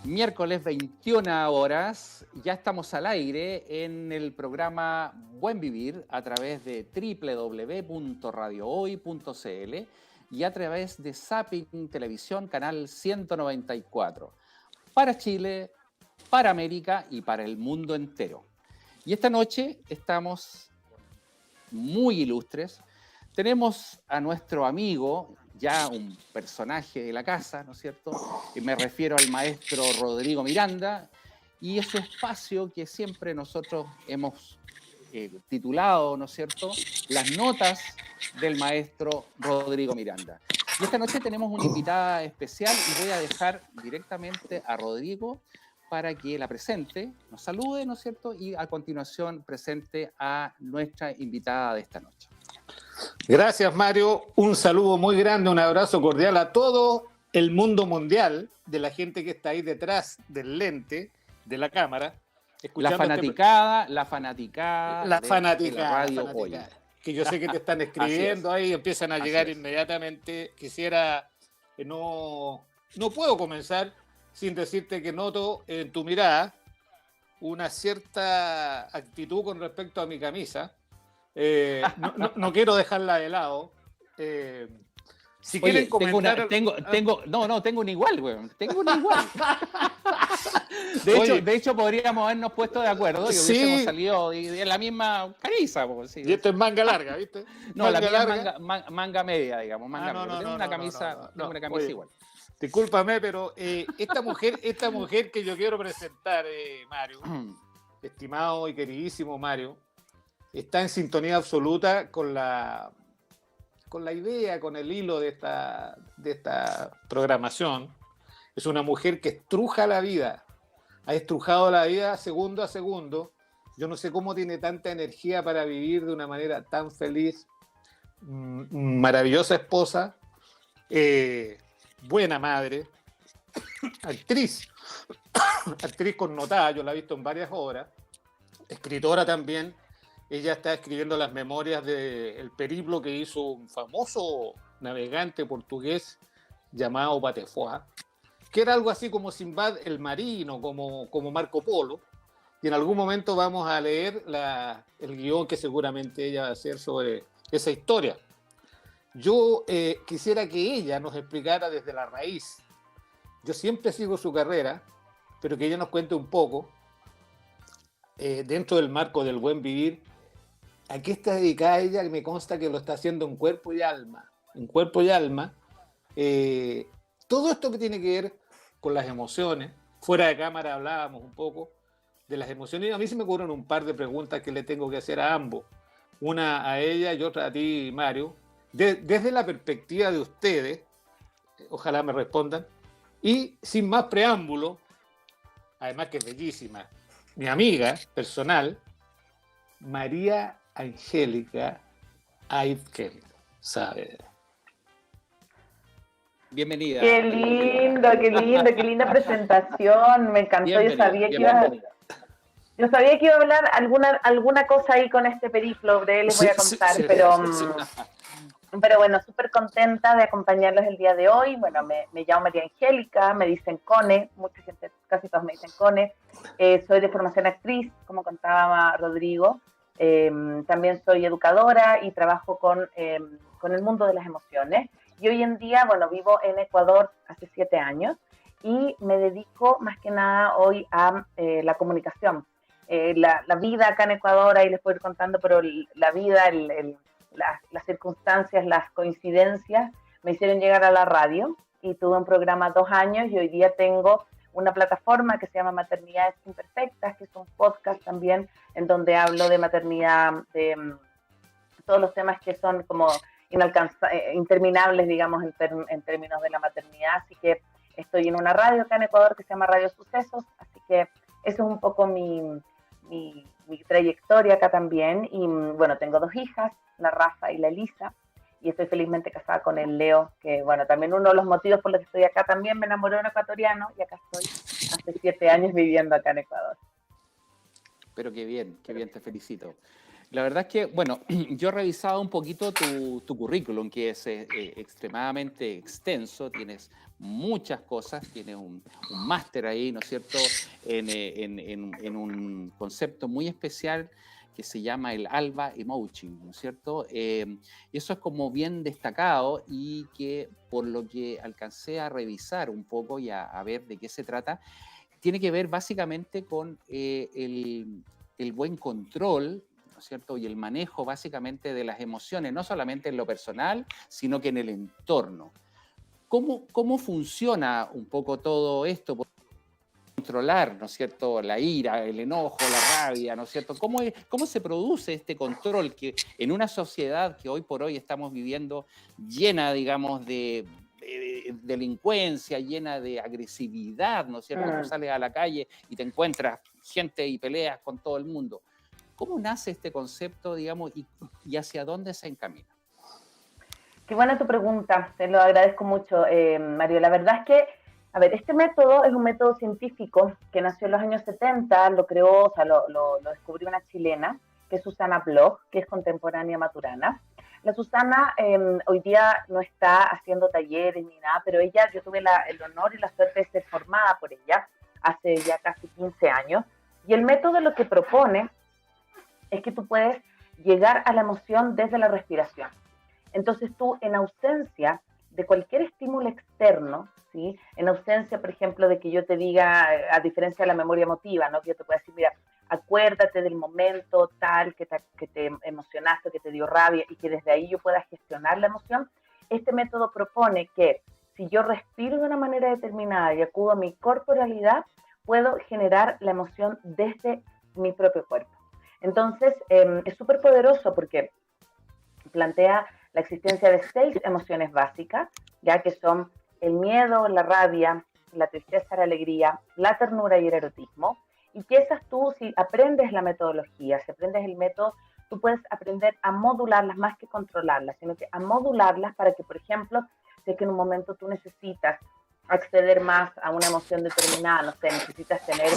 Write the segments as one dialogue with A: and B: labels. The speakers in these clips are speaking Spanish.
A: Miércoles 21 horas, ya estamos al aire en el programa Buen Vivir a través de www.radiohoy.cl y a través de Zapping Televisión, canal 194, para Chile, para América y para el mundo entero. Y esta noche estamos muy ilustres. Tenemos a nuestro amigo, ya un personaje de la casa, ¿no es cierto? Y me refiero al maestro Rodrigo Miranda y ese espacio que siempre nosotros hemos titulado, ¿no es cierto?, las notas del maestro Rodrigo Miranda. Y esta noche tenemos una invitada especial y voy a dejar directamente a Rodrigo para que la presente, nos salude, ¿no es cierto?, y a continuación presente a nuestra invitada de esta noche.
B: Gracias, Mario. Un saludo muy grande, un abrazo cordial a todo el mundo mundial, de la gente que está ahí detrás del lente, de la cámara.
A: La fanaticada de la radio hoy.
B: Que yo sé que te están escribiendo ahí, empiezan a llegar inmediatamente. Quisiera, no puedo comenzar sin decirte que noto en tu mirada una cierta actitud con respecto a mi camisa. No quiero dejarla de lado. Si
A: Oye,
B: quieren comentar...
A: tengo un igual, güey. Tengo un igual. De hecho, podríamos habernos puesto de acuerdo y hubiésemos salido de la misma camisa. Sí.
B: Y esto es manga larga, ¿viste?
A: No, la mía es manga media, digamos. Tengo una camisa igual.
B: Discúlpame, pero esta mujer que yo quiero presentar, Mario, estimado y queridísimo Mario, está en sintonía absoluta con la idea, con el hilo de esta programación. Es una mujer que estruja la vida, ha estrujado la vida segundo a segundo. Yo no sé cómo tiene tanta energía para vivir de una manera tan feliz. Maravillosa esposa, buena madre, actriz connotada, yo la he visto en varias obras, escritora también. Ella está escribiendo las memorias del periplo que hizo un famoso navegante portugués llamado Patefoa, que era algo así como Sinbad el Marino, como Marco Polo. Y en algún momento vamos a leer el guión que seguramente ella va a hacer sobre esa historia. Yo quisiera que ella nos explicara desde la raíz. Yo siempre sigo su carrera, pero que ella nos cuente un poco, dentro del marco del buen vivir, ¿a qué está dedicada ella? Me consta que lo está haciendo en cuerpo y alma. Todo esto que tiene que ver con las emociones. Fuera de cámara hablábamos un poco de las emociones. Y a mí se me ocurren un par de preguntas que le tengo que hacer a ambos. Una a ella y otra a ti, Mario. Desde la perspectiva de ustedes, ojalá me respondan. Y sin más preámbulo, además que es bellísima, mi amiga personal, María Angélica Aizquel Saavedra.
A: Bienvenida.
C: Qué linda presentación. Me encantó. Yo sabía que iba a hablar alguna cosa ahí con este periplo, de él les voy a contar, pero bueno, súper contenta de acompañarlos el día de hoy. Bueno, me llamo María Angélica, me dicen Cone, mucha gente, casi todos me dicen Cone. Soy de formación actriz, como contaba Rodrigo. También soy educadora y trabajo con el mundo de las emociones. Y hoy en día, bueno, vivo en Ecuador hace 7 años y me dedico más que nada hoy a la comunicación. La vida acá en Ecuador, ahí les puedo ir contando, pero la vida, las circunstancias, las coincidencias me hicieron llegar a la radio y tuve un programa 2 años y hoy día tengo una plataforma que se llama Maternidades Imperfectas, que es un podcast también en donde hablo de maternidad, de todos los temas que son como interminables, digamos, en términos de la maternidad. Así que estoy en una radio acá en Ecuador que se llama Radio Sucesos, así que eso es un poco mi trayectoria acá también. Y bueno, tengo 2 hijas, la Rafa y la Elisa, y estoy felizmente casada con el Leo, que bueno, también uno de los motivos por los que estoy acá, también me enamoré de un ecuatoriano y acá estoy hace 7 años viviendo acá en Ecuador.
A: Pero qué bien, te felicito. La verdad es que, bueno, yo he revisado un poquito tu currículum, que es extremadamente extenso, tienes muchas cosas, tienes un máster ahí, ¿no es cierto?, en un concepto muy especial que se llama el ALBA Emotion, ¿no es cierto? Y eso es como bien destacado y que por lo que alcancé a revisar un poco y a ver de qué se trata, tiene que ver básicamente con el buen control, ¿no es cierto? Y el manejo básicamente de las emociones, no solamente en lo personal, sino que en el entorno. ¿Cómo funciona un poco todo esto? Controlar, ¿no es cierto?, la ira, el enojo, la rabia, ¿no es cierto? ¿Cómo se produce este control que en una sociedad que hoy por hoy estamos viviendo llena, digamos, de delincuencia, llena de agresividad, ¿no es cierto? Tú sales a la calle y te encuentras gente y peleas con todo el mundo. ¿Cómo nace este concepto, digamos, y hacia dónde se encamina?
C: Qué buena tu pregunta, te lo agradezco mucho, Mario. La verdad es que, a ver, este método es un método científico que nació en los años 70, lo creó, o sea, lo descubrió una chilena, que es Susana Bloch, que es contemporánea maturana. La Susana hoy día no está haciendo talleres ni nada, pero ella, yo tuve el honor y la suerte de ser formada por ella hace ya casi 15 años, y el método lo que propone es que tú puedes llegar a la emoción desde la respiración. Entonces tú, en ausencia de cualquier estímulo externo, ¿sí? En ausencia, por ejemplo, de que yo te diga, a diferencia de la memoria emotiva, ¿no? Que yo te pueda decir, mira, acuérdate del momento tal que te emocionaste, que te dio rabia, y que desde ahí yo pueda gestionar la emoción. Este método propone que si yo respiro de una manera determinada y acudo a mi corporalidad, puedo generar la emoción desde mi propio cuerpo. Entonces, es súper poderoso porque plantea la existencia de 6 emociones básicas, ya que son el miedo, la rabia, la tristeza, la alegría, la ternura y el erotismo, y que esas tú, si aprendes la metodología, si aprendes el método, tú puedes aprender a modularlas más que controlarlas, sino que a modularlas para que, por ejemplo, si es que en un momento tú necesitas acceder más a una emoción determinada, no sé, necesitas tener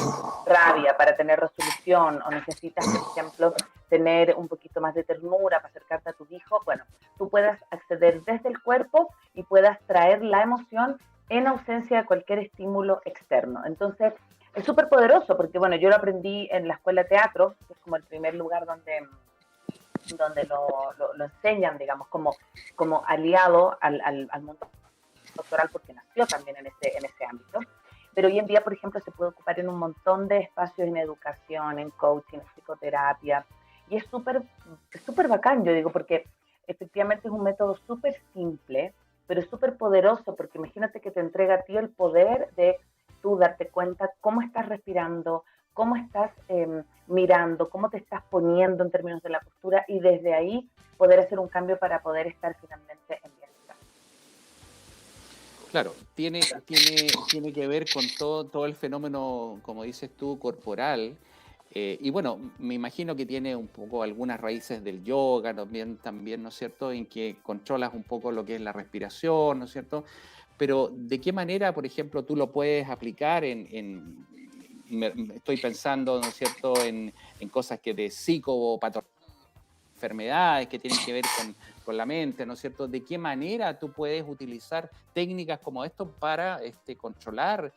C: rabia para tener resolución, o necesitas, por ejemplo, tener un poquito más de ternura para acercarte a tu hijo, bueno, tú puedas acceder desde el cuerpo y puedas traer la emoción en ausencia de cualquier estímulo externo. Entonces, es súper poderoso porque, bueno, yo lo aprendí en la escuela de teatro, que es como el primer lugar donde lo enseñan, digamos, como aliado al mundo doctoral, porque nació también en ese ámbito. Pero hoy en día, por ejemplo, se puede ocupar en un montón de espacios en educación, en coaching, en psicoterapia, y es súper bacán, yo digo, porque efectivamente es un método súper simple, pero es súper poderoso, porque imagínate que te entrega a ti el poder de tú darte cuenta cómo estás respirando, cómo estás mirando, cómo te estás poniendo en términos de la postura, y desde ahí poder hacer un cambio para poder estar finalmente en bienestar.
A: Claro, tiene que ver con todo el fenómeno, como dices tú, corporal. Y bueno, me imagino que tiene un poco algunas raíces del yoga también, ¿no es cierto? En que controlas un poco lo que es la respiración, ¿no es cierto? Pero ¿de qué manera, por ejemplo, tú lo puedes aplicar estoy pensando, ¿no es cierto?, en cosas que de psicopatología, enfermedades que tienen que ver con la mente, ¿no es cierto? ¿De qué manera tú puedes utilizar técnicas como esto para controlar,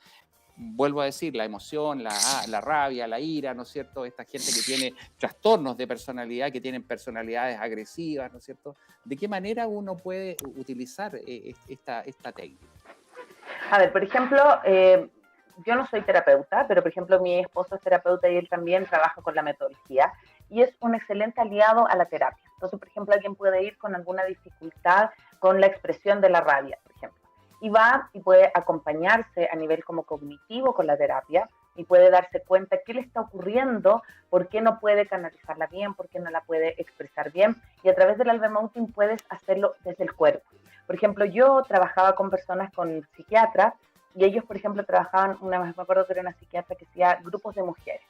A: vuelvo a decir, la emoción, la rabia, la ira, ¿no es cierto? Esta gente que tiene trastornos de personalidad, que tienen personalidades agresivas, ¿no es cierto? ¿De qué manera uno puede utilizar esta técnica?
C: A ver, por ejemplo, yo no soy terapeuta, pero por ejemplo mi esposo es terapeuta y él también trabaja con la metodología y es un excelente aliado a la terapia. Entonces, por ejemplo, alguien puede ir con alguna dificultad con la expresión de la rabia, por ejemplo, y va y puede acompañarse a nivel como cognitivo con la terapia y puede darse cuenta qué le está ocurriendo, por qué no puede canalizarla bien, por qué no la puede expresar bien, y a través del Alba Emoting puedes hacerlo desde el cuerpo. Por ejemplo, yo trabajaba con personas con psiquiatras y ellos, por ejemplo, trabajaban, una vez me acuerdo que era una psiquiatra que hacía grupos de mujeres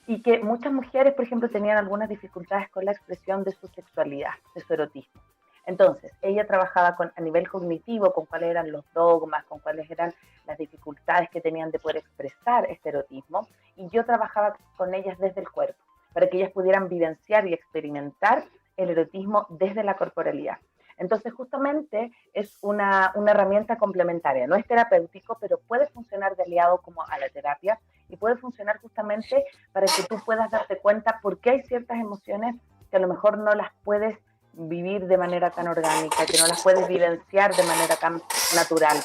C: y que muchas mujeres, por ejemplo, tenían algunas dificultades con la expresión de su sexualidad, de su erotismo. Entonces, ella trabajaba a nivel cognitivo, con cuáles eran los dogmas, con cuáles eran las dificultades que tenían de poder expresar este erotismo, y yo trabajaba con ellas desde el cuerpo. para que ellas pudieran vivenciar y experimentar el erotismo desde la corporalidad. Entonces, justamente es una herramienta complementaria. No es terapéutico, pero puede funcionar de aliado como a la terapia y puede funcionar justamente para que tú puedas darte cuenta por qué hay ciertas emociones que a lo mejor no las puedes vivir de manera tan orgánica, que no las puedes vivenciar de manera tan natural.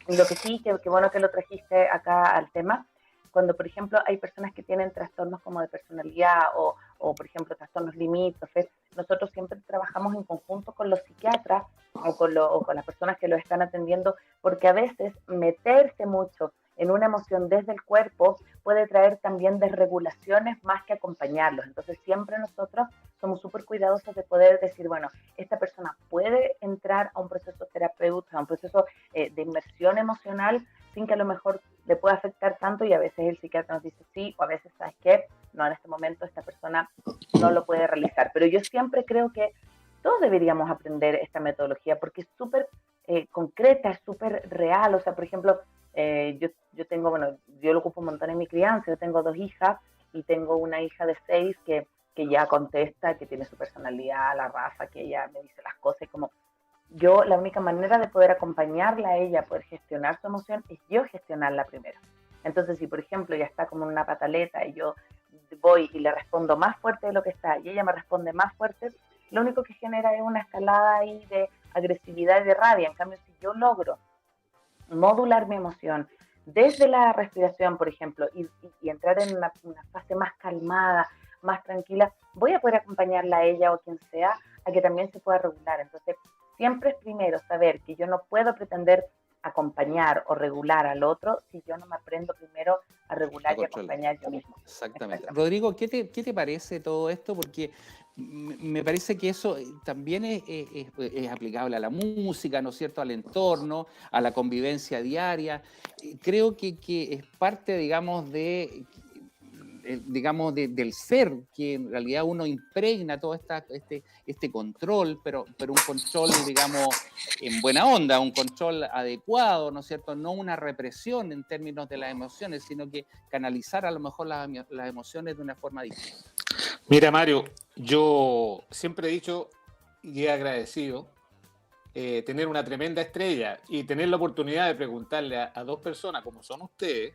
C: Y lo que sí, que bueno que lo trajiste acá al tema, cuando por ejemplo hay personas que tienen trastornos como de personalidad o por ejemplo trastornos limítrofes, nosotros siempre trabajamos en conjunto con los psiquiatras o con las personas que lo están atendiendo, porque a veces meterse mucho en una emoción desde el cuerpo puede traer también desregulaciones más que acompañarlos. Entonces siempre nosotros somos súper cuidadosos de poder decir, bueno, esta persona puede entrar a un proceso terapéutico, a un proceso de inmersión emocional sin que a lo mejor le pueda afectar tanto, y a veces el psiquiatra nos dice sí, o a veces, ¿sabes qué? No, en este momento esta persona no lo puede realizar. Pero yo siempre creo que todos deberíamos aprender esta metodología porque es súper concreta, es súper real. O sea, por ejemplo, yo tengo, bueno, yo lo ocupo un montón en mi crianza, yo tengo 2 hijas y tengo una hija de 6 que ya contesta, que tiene su personalidad, la raza, que ella me dice las cosas y como yo, la única manera de poder acompañarla a ella, poder gestionar su emoción, es yo gestionarla primero. Entonces, si por ejemplo ella está como en una pataleta y yo voy y le respondo más fuerte de lo que está y ella me responde más fuerte, lo único que genera es una escalada ahí de agresividad y de rabia. En cambio, si yo logro modular mi emoción desde la respiración, por ejemplo, y entrar en una fase más calmada, más tranquila, voy a poder acompañarla a ella o quien sea a que también se pueda regular. Entonces, siempre es primero saber que yo no puedo pretender acompañar o regular al otro si yo no me aprendo primero a regular y acompañar yo mismo.
A: Exactamente. Rodrigo, ¿qué te parece todo esto? Porque me parece que eso también es aplicable a la música, ¿no es cierto?, al entorno, a la convivencia diaria. Creo que es parte, digamos, del ser, que en realidad uno impregna todo este control, pero un control, digamos, en buena onda, un control adecuado, ¿no es cierto? No una represión en términos de las emociones, sino que canalizar a lo mejor las emociones de una forma distinta.
B: Mira, Mario, yo siempre he dicho y he agradecido tener una tremenda estrella y tener la oportunidad de preguntarle a 2 personas como son ustedes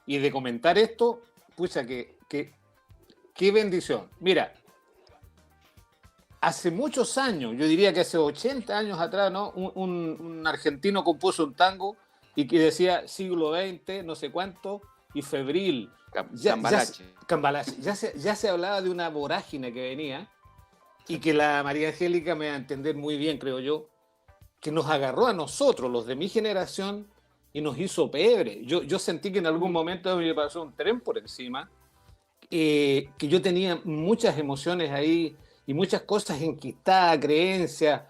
B: y de comentar esto. Pucha, qué bendición. Mira, hace muchos años, yo diría que hace 80 años atrás, ¿no? Un argentino compuso un tango y que decía siglo XX, no sé cuánto, y febril. Cambalache. Ya se hablaba de una vorágine que venía y que la María Angélica me va a entender muy bien, creo yo, que nos agarró a nosotros, los de mi generación, y nos hizo pebre. Yo sentí que en algún momento me pasó un tren por encima, que yo tenía muchas emociones ahí y muchas cosas enquistadas, creencias,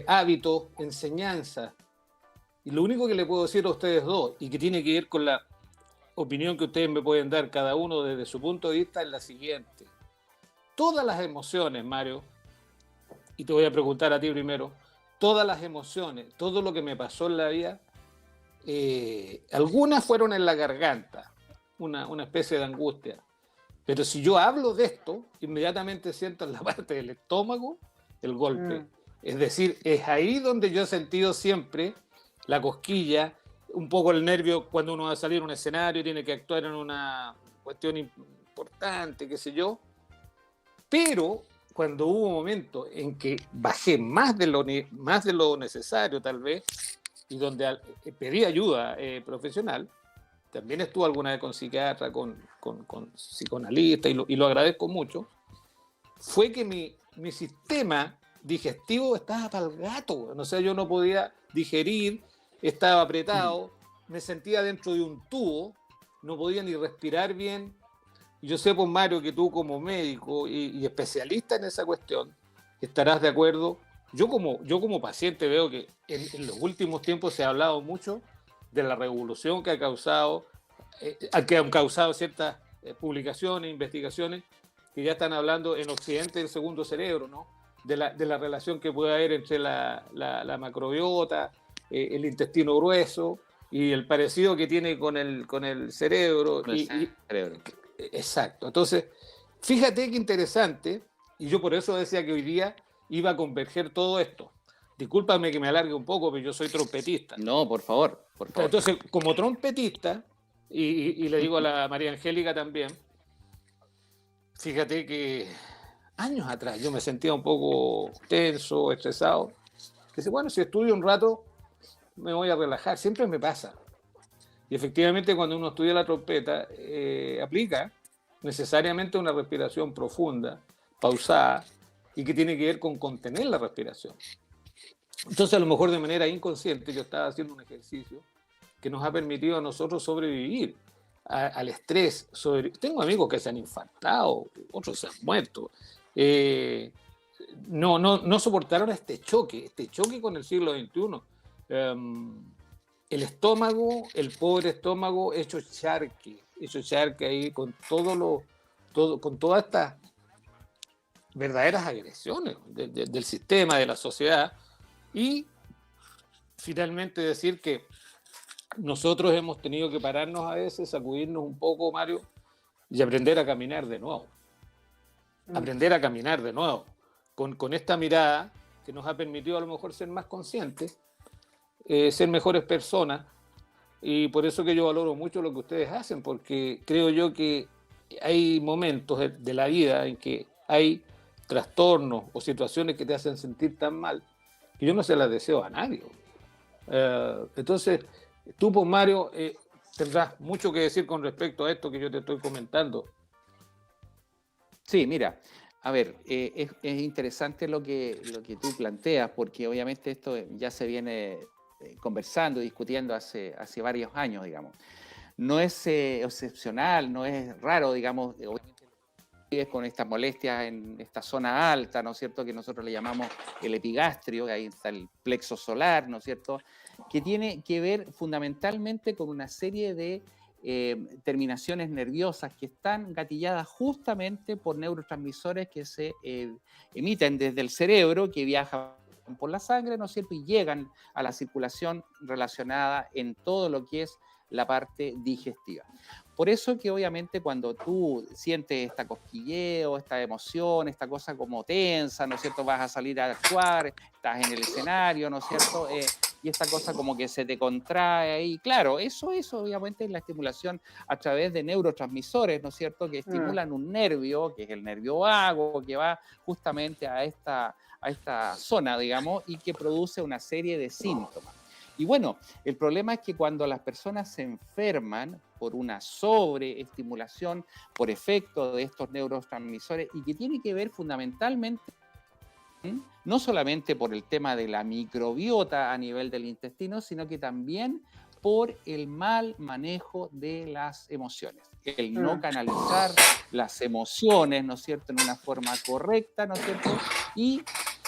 B: hábitos, enseñanzas. Y lo único que le puedo decir a ustedes 2, y que tiene que ver con la opinión que ustedes me pueden dar cada uno desde su punto de vista, es la siguiente. Todas las emociones, Mario, y te voy a preguntar a ti primero, todas las emociones, todo lo que me pasó en la vida, algunas fueron en la garganta, una especie de angustia. Pero si yo hablo de esto, inmediatamente siento en la parte del estómago el golpe. Es decir, es ahí donde yo he sentido siempre la cosquilla, un poco el nervio cuando uno va a salir a un escenario, tiene que actuar en una cuestión importante, qué sé yo. Pero cuando hubo un momento en que bajé más de lo necesario tal vez, y donde pedí ayuda profesional, también estuve alguna vez con psiquiatra, con psicoanalista, y lo agradezco mucho, fue que mi sistema digestivo estaba para el gato. O sea, yo no podía digerir, estaba apretado, me sentía dentro de un tubo, no podía ni respirar bien. Yo sé, pues, Mario, que tú como médico y especialista en esa cuestión, estarás de acuerdo. Yo como paciente veo que en los últimos tiempos se ha hablado mucho de la revolución que que han causado ciertas publicaciones, investigaciones, que ya están hablando en Occidente del segundo cerebro, ¿no? De la relación que puede haber entre la macrobiota, el intestino grueso y el parecido que tiene con el cerebro. Exacto. Entonces, fíjate qué interesante, y yo por eso decía que hoy día iba a converger todo esto. Discúlpame que me alargue un poco, pero yo soy trompetista.
A: No, por favor, por favor.
B: Entonces, como trompetista, y le digo a la María Angélica también, fíjate que años atrás yo me sentía un poco tenso, estresado. Que dice, bueno, si estudio un rato, me voy a relajar. Siempre me pasa. Y efectivamente, cuando uno estudia la trompeta, aplica necesariamente una respiración profunda, pausada, y que tiene que ver con contener la respiración. Entonces, a lo mejor de manera inconsciente, yo estaba haciendo un ejercicio que nos ha permitido a nosotros sobrevivir al estrés. Tengo amigos que se han infartado, otros se han muerto. No soportaron este choque con el siglo XXI. El estómago, el pobre estómago, hecho charque ahí con con todas estas verdaderas agresiones del sistema, de la sociedad. Y finalmente decir que nosotros hemos tenido que pararnos a veces, sacudirnos un poco, Mario, y aprender a caminar de nuevo. Aprender a caminar de nuevo. Con esta mirada que nos ha permitido a lo mejor ser más conscientes, ser mejores personas, y por eso que yo valoro mucho lo que ustedes hacen, porque creo yo que hay momentos de la vida en que hay trastornos o situaciones que te hacen sentir tan mal que yo no se las deseo a nadie. Entonces, tú, pues, Mario, tendrás mucho que decir con respecto a esto que yo te estoy comentando.
A: Sí, mira, a ver, es interesante lo que tú planteas, porque obviamente esto ya se viene conversando, discutiendo hace varios años, digamos. No es excepcional, no es raro, digamos, obviamente con estas molestias en esta zona alta, ¿no es cierto?, que nosotros le llamamos el epigastrio, que ahí está el plexo solar, ¿no es cierto?, que tiene que ver fundamentalmente con una serie de terminaciones nerviosas que están gatilladas justamente por neurotransmisores que se emiten desde el cerebro, que viajan por la sangre, ¿no es cierto?, y llegan a la circulación relacionada en todo lo que es la parte digestiva. Por eso que obviamente cuando tú sientes esta cosquilleo, esta emoción, esta cosa como tensa, ¿no es cierto?, vas a salir a actuar, estás en el escenario, ¿no es cierto?, y esta cosa como que se te contrae ahí. Claro, eso obviamente es la estimulación a través de neurotransmisores, ¿no es cierto?, que estimulan un nervio, que es el nervio vago, que va justamente a esta zona, digamos, y que produce una serie de síntomas. Y bueno, el problema es que cuando las personas se enferman por una sobreestimulación, por efecto de estos neurotransmisores, y que tiene que ver fundamentalmente no solamente por el tema de la microbiota a nivel del intestino, sino que también por el mal manejo de las emociones. El no canalizar las emociones, ¿no es cierto?, en una forma correcta, ¿no es cierto?, y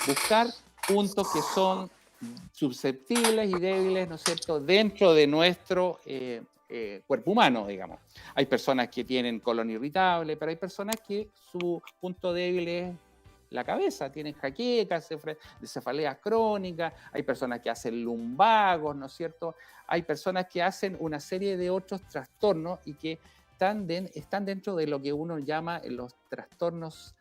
A: buscar puntos que son susceptibles y débiles, ¿no es cierto?, dentro de nuestro cuerpo humano, digamos. Hay personas que tienen colon irritable, pero hay personas que su punto débil es la cabeza, tienen jaquecas, cefaleas crónicas, hay personas que hacen lumbagos, ¿no es cierto? Hay personas que hacen una serie de otros trastornos y que están dentro de lo que uno llama los trastornos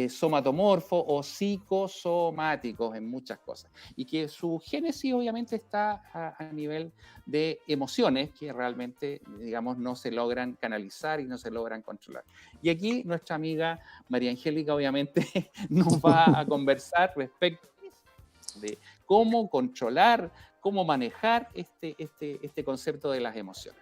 A: somatomorfos o psicosomáticos en muchas cosas, y que su génesis obviamente está a nivel de emociones que realmente, digamos, no se logran canalizar y no se logran controlar. Y aquí nuestra amiga María Angélica obviamente nos va a conversar respecto de cómo controlar, cómo manejar este concepto de las emociones.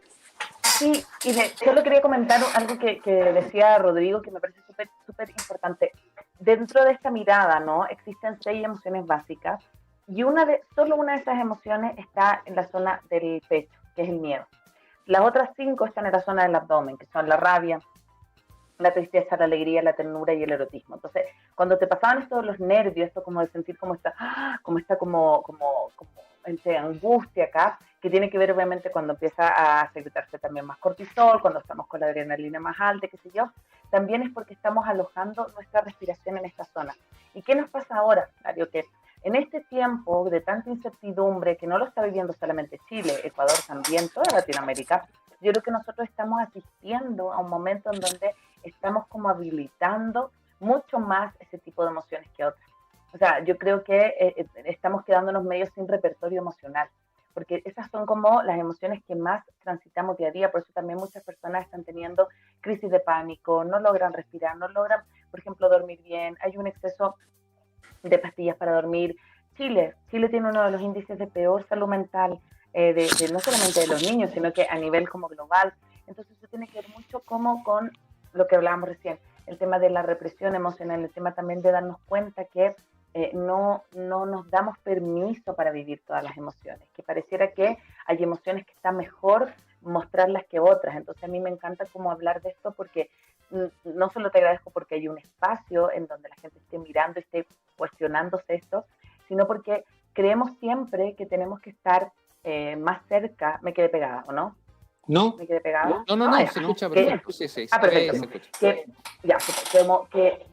C: Sí, y solo quería comentar algo que decía Rodrigo, que me parece súper importante. Dentro de esta mirada, ¿no?, existen 6 emociones básicas, y solo una de esas emociones está en la zona del pecho, que es el miedo. Las otras 5 están en la zona del abdomen, que son la rabia, la tristeza, la alegría, la ternura y el erotismo. Entonces, cuando te pasaban esto de los nervios, esto como de sentir como entre angustia acá, que tiene que ver obviamente cuando empieza a secretarse también más cortisol, cuando estamos con la adrenalina más alta, qué sé yo, también es porque estamos alojando nuestra respiración en esta zona. ¿Y qué nos pasa ahora, Mario? Que en este tiempo de tanta incertidumbre, que no lo está viviendo solamente Chile, Ecuador también, toda Latinoamérica, yo creo que nosotros estamos asistiendo yendo a un momento en donde estamos como habilitando mucho más ese tipo de emociones que otras. O sea, yo creo que estamos quedándonos medio sin repertorio emocional, porque esas son como las emociones que más transitamos día a día, por eso también muchas personas están teniendo crisis de pánico, no logran respirar, no logran, por ejemplo, dormir bien, hay un exceso de pastillas para dormir. Chile tiene uno de los índices de peor salud mental, no solamente de los niños, sino que a nivel como global. Entonces eso tiene que ver mucho como con lo que hablábamos recién, el tema de la represión emocional, el tema también de darnos cuenta que no nos damos permiso para vivir todas las emociones, que pareciera que hay emociones que está mejor mostrarlas que otras. Entonces a mí me encanta como hablar de esto porque no solo te agradezco porque hay un espacio en donde la gente esté mirando, esté cuestionándose esto, sino porque creemos siempre que tenemos que estar más cerca. Me quedé pegada, ¿o no?
B: ¿No?
C: ¿Me quedé pegada?
A: No,
C: Ya,
A: se escucha perfecto. Sí, se
C: perfecto.
A: se escucha.
C: Que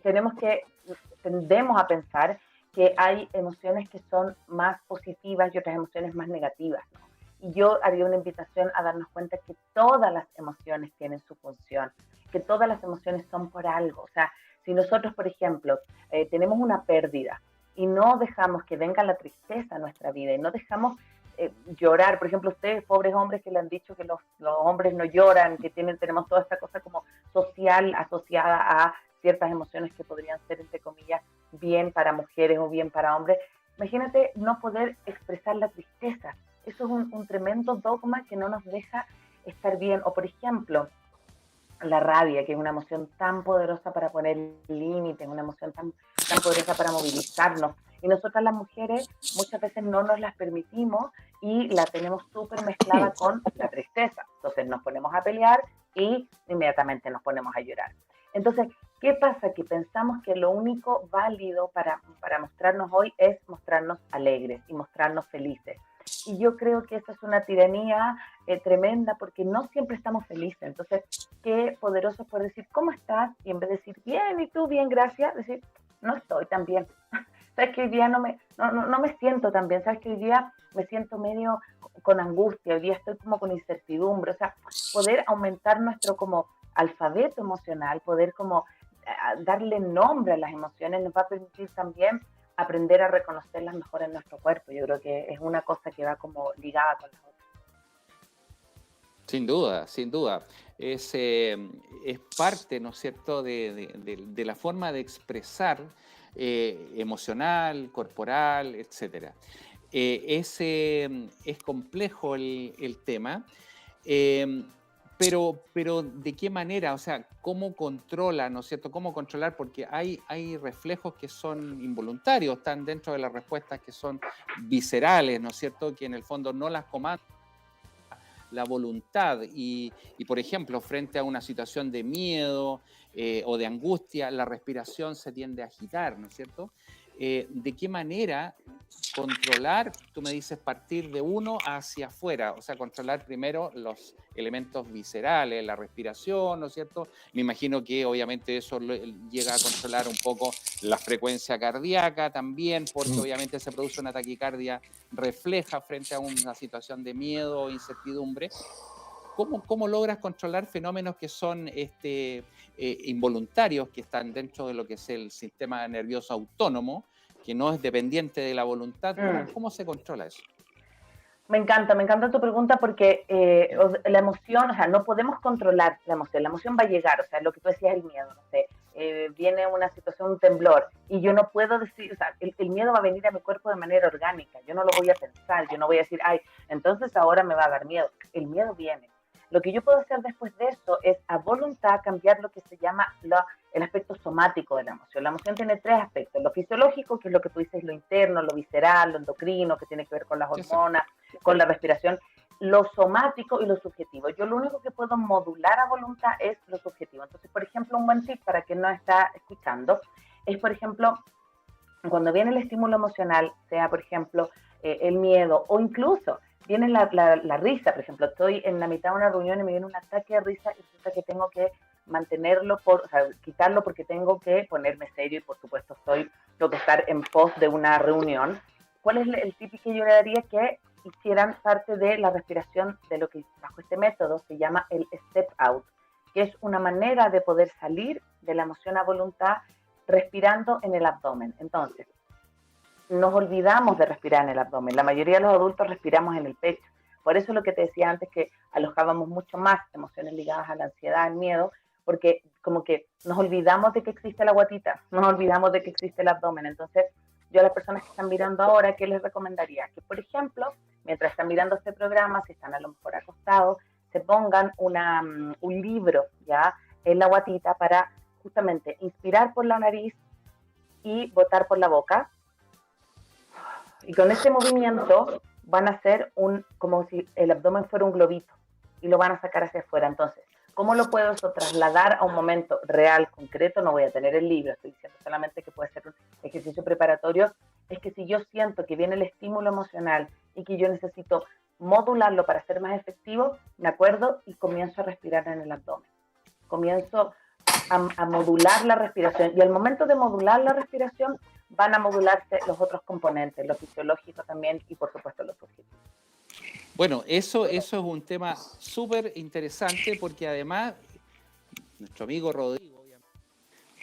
C: tendemos a pensar que hay emociones que son más positivas y otras emociones más negativas, ¿no? Y yo haría una invitación a darnos cuenta que todas las emociones tienen su función, que todas las emociones son por algo. O sea, si nosotros, por ejemplo, tenemos una pérdida y no dejamos que venga la tristeza a nuestra vida y no dejamos llorar, por ejemplo, ustedes, pobres hombres que le han dicho que los hombres no lloran, que tenemos toda esta cosa como social asociada a ciertas emociones que podrían ser, entre comillas, bien para mujeres o bien para hombres. Imagínate no poder expresar la tristeza. Eso es un tremendo dogma que no nos deja estar bien. O, por ejemplo, la rabia, que es una emoción tan poderosa para poner límites, una emoción tan poderosa para movilizarnos. Y nosotras las mujeres muchas veces no nos las permitimos y la tenemos súper mezclada con la tristeza. Entonces nos ponemos a pelear y inmediatamente nos ponemos a llorar. Entonces, ¿qué pasa? Que pensamos que lo único válido para mostrarnos hoy es mostrarnos alegres y mostrarnos felices. Y yo creo que esa es una tiranía tremenda porque no siempre estamos felices. Entonces, qué poderoso es poder decir, ¿cómo estás? Y en vez de decir, bien, ¿y tú? Bien, gracias, decir, no estoy tan bien. ¿Sabes que hoy día no me siento tan bien? ¿Sabes que hoy día me siento medio con angustia? Hoy día estoy como con incertidumbre. O sea, poder aumentar nuestro como alfabeto emocional, poder como darle nombre a las emociones nos va a permitir también aprender a reconocerlas mejor en nuestro cuerpo. Yo creo que es una cosa que va como ligada con las otras.
A: Sin duda, sin duda. Es parte, ¿no es cierto?, de la forma de expresar emocional, corporal, etc. Es complejo el tema, pero ¿de qué manera? O sea, ¿cómo controla, ¿no es cierto? ¿Cómo controlar? Porque hay reflejos que son involuntarios, están dentro de las respuestas que son viscerales, ¿no es cierto?, que en el fondo no las comanda la voluntad y, por ejemplo, frente a una situación de miedo o de angustia, la respiración se tiende a agitar, ¿no es cierto? ¿De qué manera controlar? Tú me dices partir de uno hacia afuera, o sea, controlar primero los elementos viscerales, la respiración, ¿no es cierto? Me imagino que obviamente eso llega a controlar un poco la frecuencia cardíaca también, porque obviamente se produce una taquicardia refleja frente a una situación de miedo o incertidumbre. ¿Cómo logras controlar fenómenos que son involuntarios, que están dentro de lo que es el sistema nervioso autónomo, que no es dependiente de la voluntad? ¿Cómo se controla eso?
C: Me encanta tu pregunta porque la emoción, o sea, no podemos controlar la emoción va a llegar, o sea, lo que tú decías, el miedo, no sé, viene una situación, un temblor, y yo no puedo decir, o sea, el miedo va a venir a mi cuerpo de manera orgánica, yo no lo voy a pensar, yo no voy a decir, ay, entonces ahora me va a dar miedo, el miedo viene. Lo que yo puedo hacer después de eso es a voluntad cambiar lo que se llama el aspecto somático de la emoción. La emoción tiene tres aspectos, lo fisiológico, que es lo que tú dices, lo interno, lo visceral, lo endocrino, que tiene que ver con las hormonas, con la respiración, lo somático y lo subjetivo. Yo lo único que puedo modular a voluntad es lo subjetivo. Entonces, por ejemplo, un buen tip para quien no está escuchando es, por ejemplo, cuando viene el estímulo emocional, sea, por ejemplo, el miedo o incluso viene la risa, por ejemplo, estoy en la mitad de una reunión y me viene un ataque de risa y resulta que tengo que mantenerlo, o sea, quitarlo porque tengo que ponerme serio y por supuesto tengo que estar en pos de una reunión. ¿Cuál es el tip que yo le daría? Que hicieran parte de la respiración de lo que bajo este método se llama el step out, que es una manera de poder salir de la emoción a voluntad respirando en el abdomen. Entonces, nos olvidamos de respirar en el abdomen. La mayoría de los adultos respiramos en el pecho. Por eso lo que te decía antes, que alojábamos mucho más emociones ligadas a la ansiedad, al miedo, porque como que nos olvidamos de que existe la guatita, nos olvidamos de que existe el abdomen. Entonces, yo a las personas que están mirando ahora, ¿qué les recomendaría? Que, por ejemplo, mientras están mirando este programa, si están a lo mejor acostados, se pongan un libro ya en la guatita para justamente inspirar por la nariz y botar por la boca. Y con este movimiento van a hacer como si el abdomen fuera un globito y lo van a sacar hacia afuera. Entonces, ¿cómo lo puedo eso trasladar a un momento real, concreto? No voy a tener el libro, estoy diciendo solamente que puede ser un ejercicio preparatorio. Es que si yo siento que viene el estímulo emocional y que yo necesito modularlo para ser más efectivo, me acuerdo y comienzo a respirar en el abdomen. Comienzo a modular la respiración, y al momento de modular la respiración van a modularse los otros componentes, lo fisiológico también y por supuesto los objetivos.
A: Bueno, eso es un tema súper interesante, porque además nuestro amigo Rodrigo,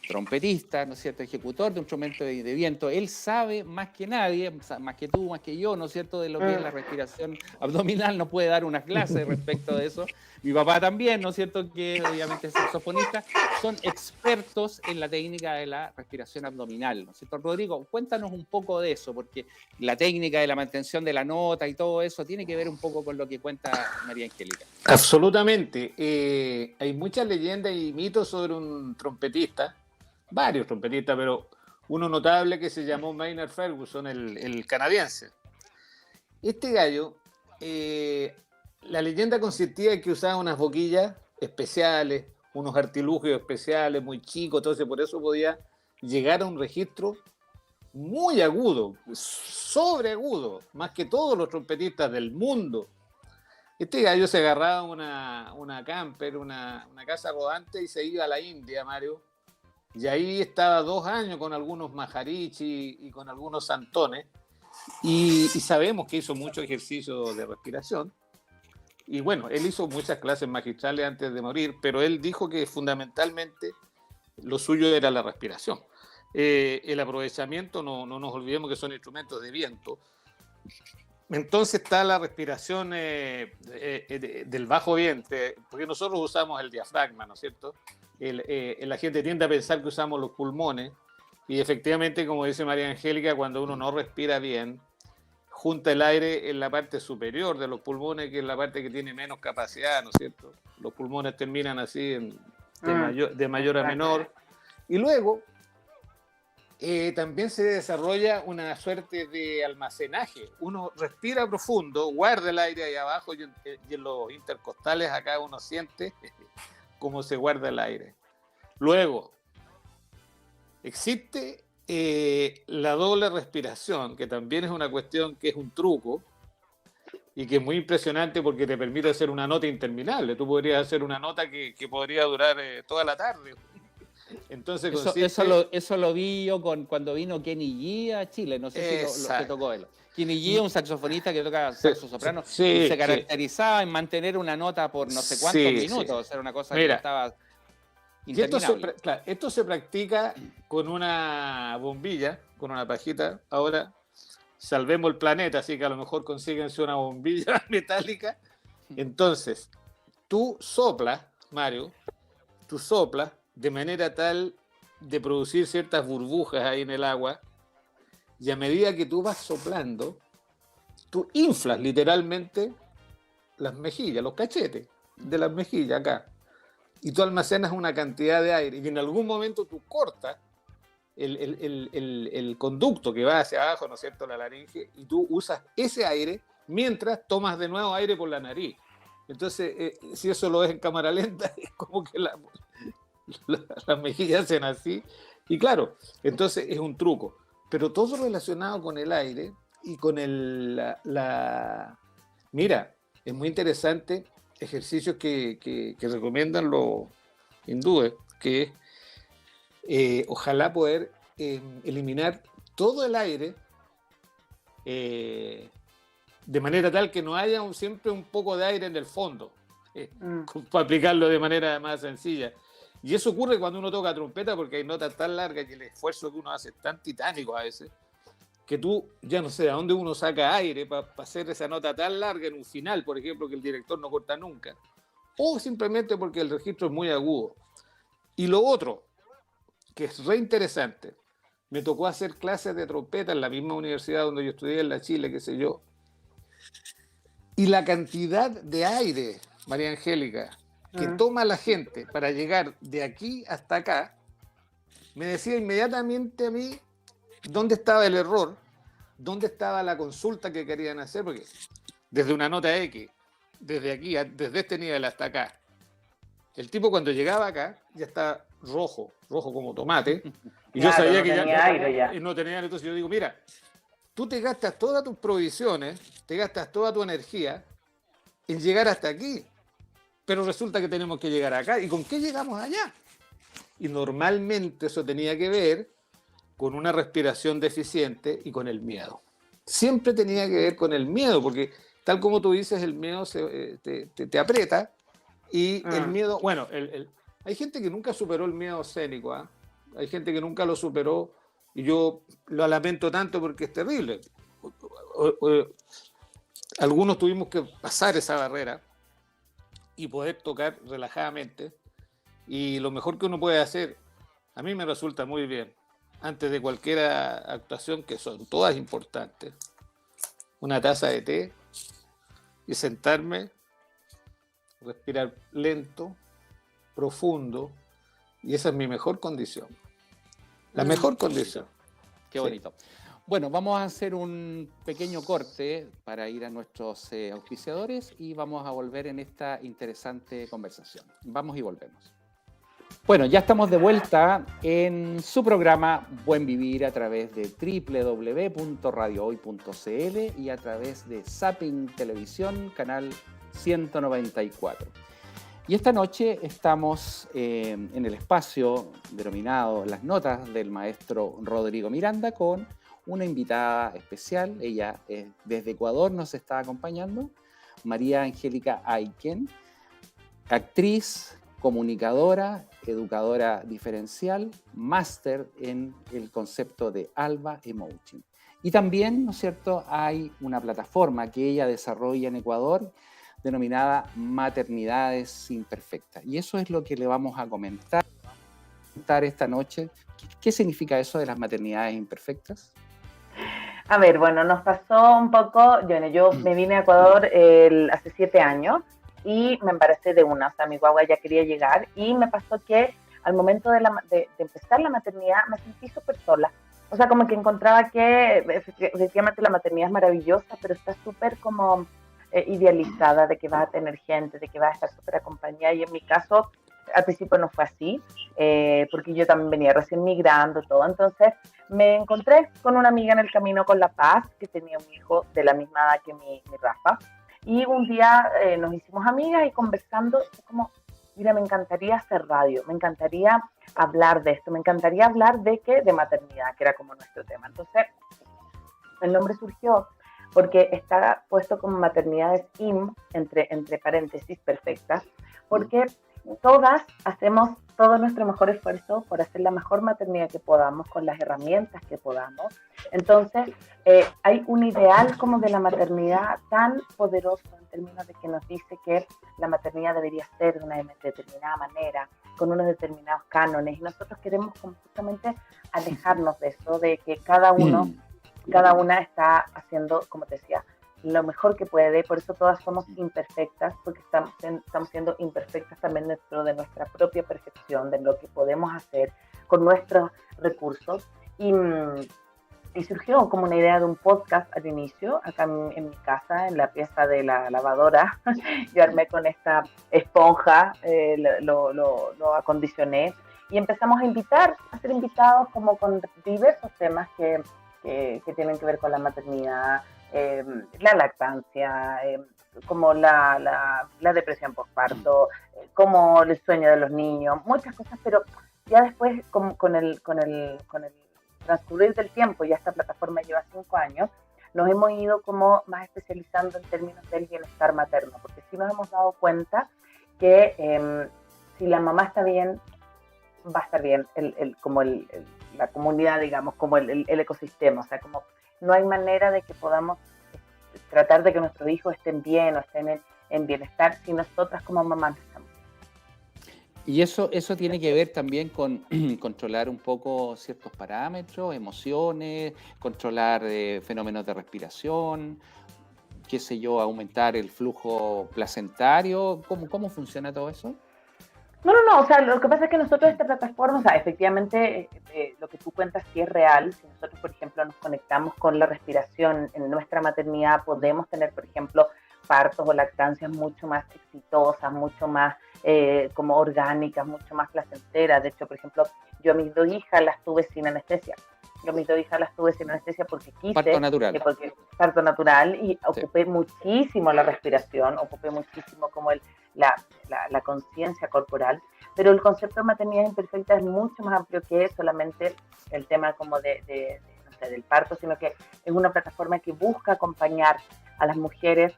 A: trompetista, ¿no es cierto?, ejecutor de un instrumento de viento, él sabe más que nadie, más que tú, más que yo, ¿no es cierto?, de lo que es la respiración abdominal. No puede dar unas clases respecto de eso. Mi papá también, ¿no es cierto?, que obviamente es saxofonista, son expertos en la técnica de la respiración abdominal, ¿no es cierto? Rodrigo, cuéntanos un poco de eso, porque la técnica de la mantención de la nota y todo eso tiene que ver un poco con lo que cuenta María Angélica.
B: Absolutamente. Hay muchas leyendas y mitos sobre un trompetista, varios trompetistas, pero uno notable que se llamó Maynard Ferguson, el canadiense. Este gallo, la leyenda consistía en que usaba unas boquillas especiales, unos artilugios especiales, muy chicos, entonces por eso podía llegar a un registro muy agudo, sobreagudo, más que todos los trompetistas del mundo. Este gallo se agarraba una camper, una casa rodante, y se iba a la India, Mario. Y ahí estaba 2 años con algunos maharishi y con algunos santones. Y sabemos que hizo mucho ejercicio de respiración. Y bueno, él hizo muchas clases magistrales antes de morir, pero él dijo que fundamentalmente lo suyo era la respiración. El aprovechamiento, no nos olvidemos que son instrumentos de viento. Entonces está la respiración del bajo vientre, porque nosotros usamos el diafragma, ¿no es cierto? La gente tiende a pensar que usamos los pulmones, y efectivamente, como dice María Angélica, cuando uno no respira bien, junta el aire en la parte superior de los pulmones, que es la parte que tiene menos capacidad, ¿no es cierto? Los pulmones terminan así de mayor a menor. Y luego también se desarrolla una suerte de almacenaje. Uno respira profundo, guarda el aire ahí abajo, y en los intercostales acá uno siente cómo se guarda el aire. Luego, existe la doble respiración, que también es una cuestión que es un truco y que es muy impresionante porque te permite hacer una nota interminable. Tú podrías hacer una nota que podría durar toda la tarde. Entonces
A: eso lo vi yo cuando vino Kenny G a Chile, no sé si lo que tocó él. Kenny G es un saxofonista que toca saxo soprano, y se caracterizaba en mantener una nota por no sé cuántos minutos, o sea, una cosa que estaba interminable.
B: Esto se practica con una bombilla, con una pajita. Ahora salvemos el planeta, así que a lo mejor consíguense una bombilla metálica. Entonces, tú soplas, Mario, de manera tal de producir ciertas burbujas ahí en el agua, y a medida que tú vas soplando, tú inflas literalmente las mejillas, los cachetes de las mejillas acá, y tú almacenas una cantidad de aire, y en algún momento tú cortas el conducto que va hacia abajo, ¿no es cierto?, la laringe, y tú usas ese aire mientras tomas de nuevo aire por la nariz. Entonces, si eso lo ves en cámara lenta, es como que las mejillas hacen así, y claro, entonces es un truco, pero todo relacionado con el aire y con Mira, es muy interesante ejercicios que recomiendan los hindúes, que ojalá poder eliminar todo el aire de manera tal que no haya siempre un poco de aire en el fondo. para aplicarlo de manera más sencilla. Y eso ocurre cuando uno toca trompeta porque hay notas tan largas y el esfuerzo que uno hace es tan titánico a veces que tú ya no sé a dónde uno saca aire para hacer esa nota tan larga en un final, por ejemplo, que el director no corta nunca. O simplemente porque el registro es muy agudo. Y lo otro, que es re interesante, me tocó hacer clases de trompeta en la misma universidad donde yo estudié, en la Chile, qué sé yo. Y la cantidad de aire, María Angélica, que toma la gente para llegar de aquí hasta acá, me decía inmediatamente a mí dónde estaba el error, dónde estaba la consulta que querían hacer, porque desde una nota X, desde aquí, desde este nivel hasta acá, el tipo cuando llegaba acá ya estaba rojo como tomate, y
C: claro,
B: yo sabía
C: no
B: que
C: tenía aire ya.
B: no tenía aire. Entonces yo digo, mira, tú te gastas todas tus provisiones, te gastas toda tu energía en llegar hasta aquí, pero resulta que tenemos que llegar acá. ¿Y con qué llegamos allá? Y normalmente eso tenía que ver con una respiración deficiente y con el miedo. Siempre tenía que ver con el miedo, porque tal como tú dices, el miedo te aprieta y el miedo, bueno, hay gente que nunca superó el miedo escénico, ¿eh? Hay gente que nunca lo superó y yo lo lamento tanto porque es terrible. Algunos tuvimos que pasar esa barrera y poder tocar relajadamente, y lo mejor que uno puede hacer, a mí me resulta muy bien, antes de cualquier actuación, que son todas importantes, una taza de té y sentarme, respirar lento, profundo, y esa es mi mejor condición. La mejor condición.
A: Qué bonito. Bueno, vamos a hacer un pequeño corte para ir a nuestros auspiciadores y vamos a volver en esta interesante conversación. Vamos y volvemos. Bueno, ya estamos de vuelta en su programa Buen Vivir a través de www.radiohoy.cl y a través de Zapping Televisión, canal 194. Y esta noche estamos en el espacio denominado Las Notas del maestro Rodrigo Miranda con una invitada especial. Ella desde Ecuador nos está acompañando, María Angélica Ayquén, actriz, comunicadora, educadora diferencial, máster en el concepto de Alba Emotion. Y también, ¿no es cierto?, hay una plataforma que ella desarrolla en Ecuador denominada Maternidades Imperfectas. Y eso es lo que le vamos a comentar esta noche. ¿Qué significa eso de las maternidades imperfectas?
C: A ver, bueno, nos pasó un poco, yo me vine a Ecuador hace 7 años y me embaracé de una, o sea, mi guagua ya quería llegar y me pasó que al momento de empezar la maternidad me sentí súper sola. O sea, como que encontraba que efectivamente la maternidad es maravillosa, pero está súper como idealizada de que vas a tener gente, de que vas a estar súper acompañada, y en mi caso al principio no fue así, porque yo también venía recién migrando, todo. Entonces me encontré con una amiga en el camino con La Paz, que tenía un hijo de la misma edad que mi Rafa, y un día nos hicimos amigas y conversando, como, mira, me encantaría hacer radio, me encantaría hablar de esto, me encantaría hablar de maternidad, que era como nuestro tema. Entonces el nombre surgió porque está puesto como maternidades entre paréntesis perfectas, porque todas hacemos todo nuestro mejor esfuerzo por hacer la mejor maternidad que podamos, con las herramientas que podamos. Entonces, hay un ideal como de la maternidad tan poderoso en términos de que nos dice que la maternidad debería ser de una determinada manera, con unos determinados cánones, y nosotros queremos justamente alejarnos de eso, de que cada una está haciendo, como te decía, lo mejor que puede. Por eso todas somos imperfectas, porque estamos siendo imperfectas también dentro de nuestra propia perfección, de lo que podemos hacer con nuestros recursos. Y surgió como una idea de un podcast al inicio, acá en mi casa, en la pieza de la lavadora. Yo armé con esta esponja, lo acondicioné, y empezamos a ser invitados como con diversos temas que tienen que ver con la maternidad, la lactancia, como la depresión postparto, como el sueño de los niños, muchas cosas, pero ya después con el transcurrir del tiempo, ya esta plataforma lleva 5 años, nos hemos ido como más especializando en términos del bienestar materno, porque sí nos hemos dado cuenta que si la mamá está bien, va a estar bien la comunidad, digamos, como el ecosistema. O sea, como no hay manera de que podamos tratar de que nuestros hijos estén bien o estén en bienestar si nosotras como mamás no estamos.
A: Y eso tiene que ver también con controlar un poco ciertos parámetros, emociones, controlar fenómenos de respiración, qué sé yo, aumentar el flujo placentario. ¿Cómo funciona todo eso?
C: No, o sea, lo que pasa es que nosotros esta plataforma, o sea, efectivamente lo que tú cuentas sí es real. Si nosotros, por ejemplo, nos conectamos con la respiración en nuestra maternidad, podemos tener, por ejemplo, partos o lactancias mucho más exitosas, mucho más como orgánicas, mucho más placenteras. De hecho, por ejemplo, yo a mis 2 hijas las tuve sin anestesia. Porque quise.
A: Parto natural.
C: Porque parto natural y ocupé muchísimo la respiración, ocupé muchísimo como la conciencia corporal, pero el concepto de maternidad imperfecta es mucho más amplio que solamente el tema como no sé, del parto, sino que es una plataforma que busca acompañar a las mujeres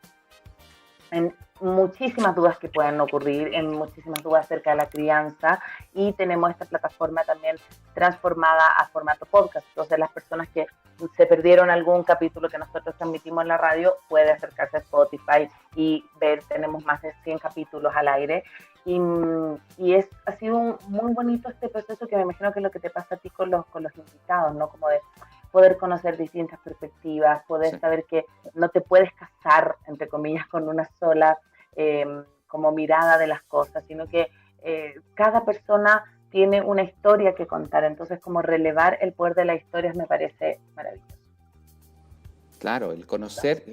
C: en muchísimas dudas que puedan ocurrir, en muchísimas dudas acerca de la crianza, y tenemos esta plataforma también transformada a formato podcast. Entonces las personas que se perdieron algún capítulo que nosotros transmitimos en la radio puede acercarse a Spotify y ver, tenemos más de 100 capítulos al aire, y ha sido muy bonito este proceso, que me imagino que es lo que te pasa a ti con los invitados, ¿no? Como de poder conocer distintas perspectivas, poder saber que no te puedes casar, entre comillas, con una sola como mirada de las cosas, sino que cada persona tiene una historia que contar. Entonces, como relevar el poder de las historias me parece maravilloso.
A: Claro, el conocer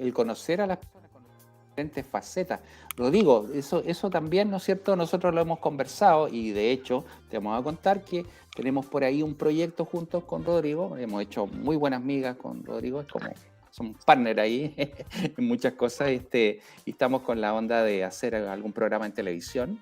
A: a las personas con diferentes facetas. Lo digo, eso también, ¿no es cierto? Nosotros lo hemos conversado y de hecho te vamos a contar que tenemos por ahí un proyecto juntos con Rodrigo. Hemos hecho muy buenas migas con Rodrigo, es como somos partner ahí en muchas cosas, y estamos con la onda de hacer algún programa en televisión.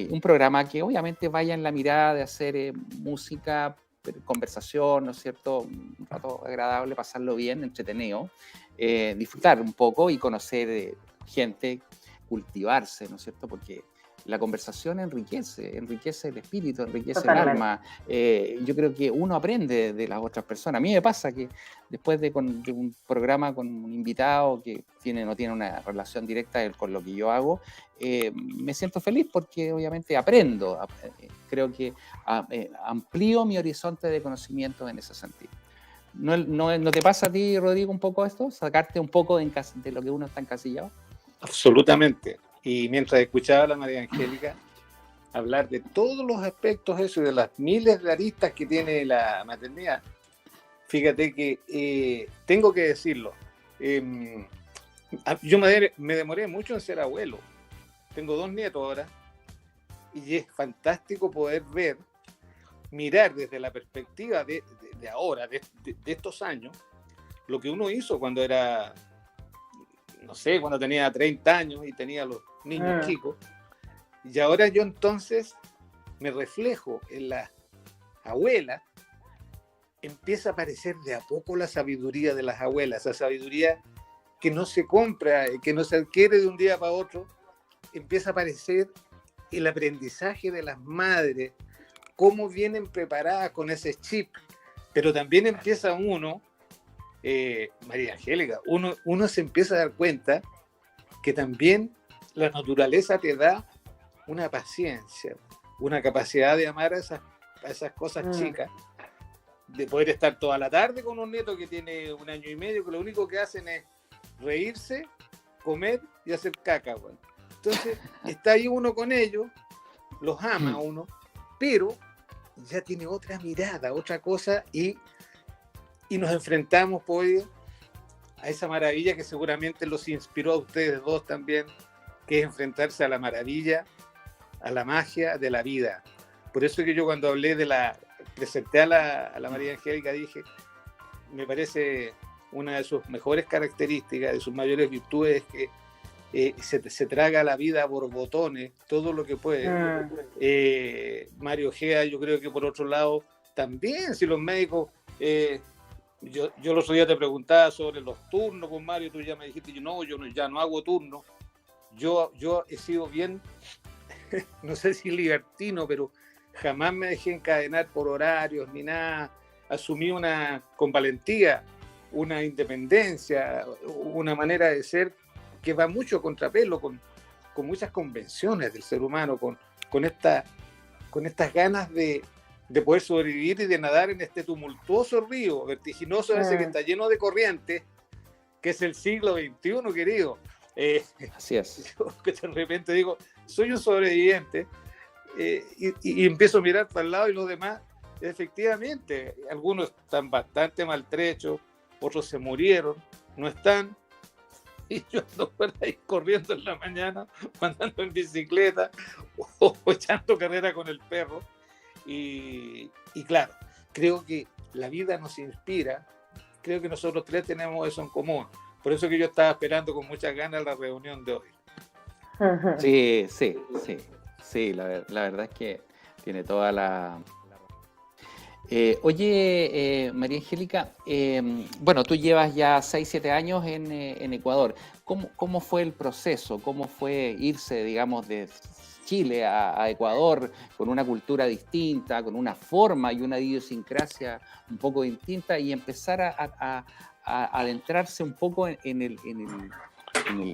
A: Un programa que obviamente vaya en la mirada de hacer música, conversación, ¿no es cierto? Un rato agradable, pasarlo bien, entretenido, disfrutar un poco y conocer gente, cultivarse, ¿no es cierto? Porque la conversación enriquece el espíritu, enriquece
C: Totalmente.
A: el alma. Yo creo que uno aprende de las otras personas. A mí me pasa que después de un programa con un invitado que no tiene una relación directa con lo que yo hago, me siento feliz porque obviamente aprendo. Creo que amplío mi horizonte de conocimiento en ese sentido. ¿No te pasa a ti, Rodrigo, un poco esto? ¿Sacarte un poco de lo que uno está encasillado?
B: Absolutamente. Y mientras escuchaba a la María Angélica hablar de todos los aspectos eso y de las miles de aristas que tiene la maternidad, fíjate que tengo que decirlo, yo me demoré mucho en ser abuelo. Tengo 2 nietos ahora y es fantástico poder mirar desde la perspectiva de ahora, de estos años, lo que uno hizo cuando era, no sé, cuando tenía 30 años y tenía los niños chicos. Y ahora yo entonces me reflejo en las abuelas. Empieza a aparecer de a poco la sabiduría de las abuelas, esa sabiduría que no se compra, que no se adquiere de un día para otro. Empieza a aparecer el aprendizaje de las madres, cómo vienen preparadas con ese chip. Pero también empieza uno, María Angélica, uno se empieza a dar cuenta que también la naturaleza te da una paciencia, una capacidad de amar a esas cosas chicas, de poder estar toda la tarde con un nieto que tiene 1 año y medio, que lo único que hacen es reírse, comer y hacer caca. Bueno. Entonces, está ahí uno con ellos, los ama uno, pero ya tiene otra mirada, otra cosa, y nos enfrentamos pues a esa maravilla que seguramente los inspiró a ustedes dos también, que es enfrentarse a la maravilla, a la magia de la vida. Por eso que yo cuando presenté a la María Angélica dije, me parece una de sus mejores características, de sus mayores virtudes, es que se traga la vida a borbotones, todo lo que puede. Mario Gea, yo creo que por otro lado, también, si los médicos... Yo el otro día te preguntaba sobre los turnos con Mario, tú ya me dijiste, yo ya no hago turnos. Yo he sido bien no sé si libertino, pero jamás me dejé encadenar por horarios ni nada. Asumí con valentía una independencia, una manera de ser que va mucho a contrapelo con muchas convenciones del ser humano, con estas ganas de poder sobrevivir y de nadar en este tumultuoso río, vertiginoso ese que está lleno de corrientes, que es el siglo XXI, querido.
A: Así es.
B: Yo que de repente digo, soy un sobreviviente, y empiezo a mirar para el lado y los demás, efectivamente, algunos están bastante maltrechos, otros se murieron, no están, y yo ando por ahí corriendo en la mañana, andando en bicicleta o echando carrera con el perro. Y claro, creo que la vida nos inspira, creo que nosotros tres tenemos eso en común. Por eso que yo estaba esperando con muchas ganas la reunión de hoy.
A: Sí, la verdad es que tiene toda la... Oye, María Angélica, bueno, tú llevas ya 6-7 años en Ecuador. ¿Cómo fue el proceso? ¿Cómo fue irse, digamos, de Chile a Ecuador con una cultura distinta, con una forma y una idiosincrasia un poco distinta y empezar a adentrarse un poco en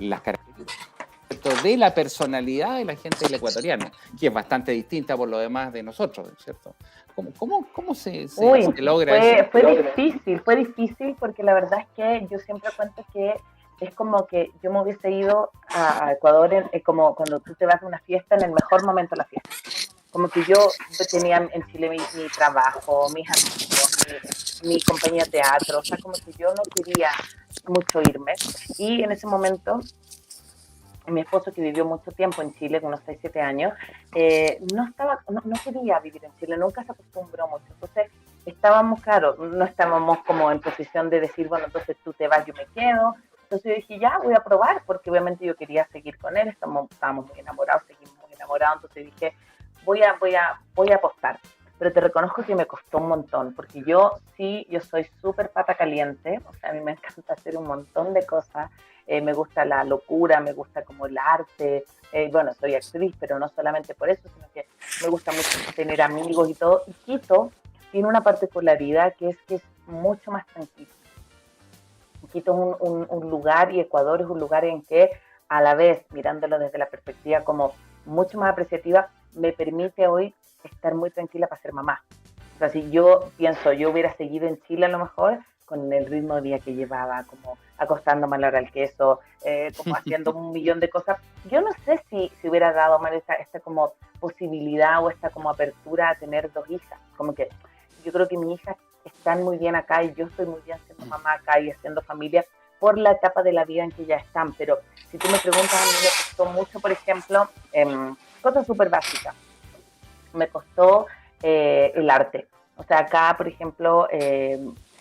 A: las características de la personalidad de la gente del ecuatoriano, que es bastante distinta por lo demás de nosotros, ¿cierto? ¿Cómo se logra eso?
C: Fue difícil porque la verdad es que yo siempre cuento que es como que yo me hubiese ido a Ecuador como cuando tú te vas a una fiesta en el mejor momento de la fiesta. Como que yo tenía en Chile mi trabajo, mis amigos, mi compañía de teatro, o sea, como que yo no quería mucho irme. Y en ese momento, mi esposo, que vivió mucho tiempo en Chile, unos 6-7 años, no quería vivir en Chile, nunca se acostumbró mucho. Entonces, no estábamos como en posición de decir, bueno, entonces tú te vas, yo me quedo. Entonces yo dije, ya, voy a probar, porque obviamente yo quería seguir con él, estábamos muy enamorados, seguimos muy enamorados, entonces dije, voy a apostar. Pero te reconozco que me costó un montón, porque yo soy súper pata caliente, o sea, a mí me encanta hacer un montón de cosas, me gusta la locura, me gusta como el arte, bueno, soy actriz, pero no solamente por eso, sino que me gusta mucho tener amigos y todo, y Quito tiene una particularidad que es mucho más tranquilo. Quito es un lugar, y Ecuador es un lugar en que, a la vez, mirándolo desde la perspectiva como mucho más apreciativa, me permite hoy estar muy tranquila para ser mamá. O sea, si yo pienso, yo hubiera seguido en Chile a lo mejor, con el ritmo de vida que llevaba, como acostándome a la hora del queso, como haciendo un millón de cosas, yo no sé si hubiera dado mal esta como posibilidad o esta como apertura a tener 2 hijas. Como que yo creo que mis hijas están muy bien acá y yo estoy muy bien siendo mamá acá y haciendo familia por la etapa de la vida en que ya están. Pero si tú me preguntas, a mí me costó mucho, por ejemplo, cosas súper básicas. Me costó el arte. O sea, acá, por ejemplo,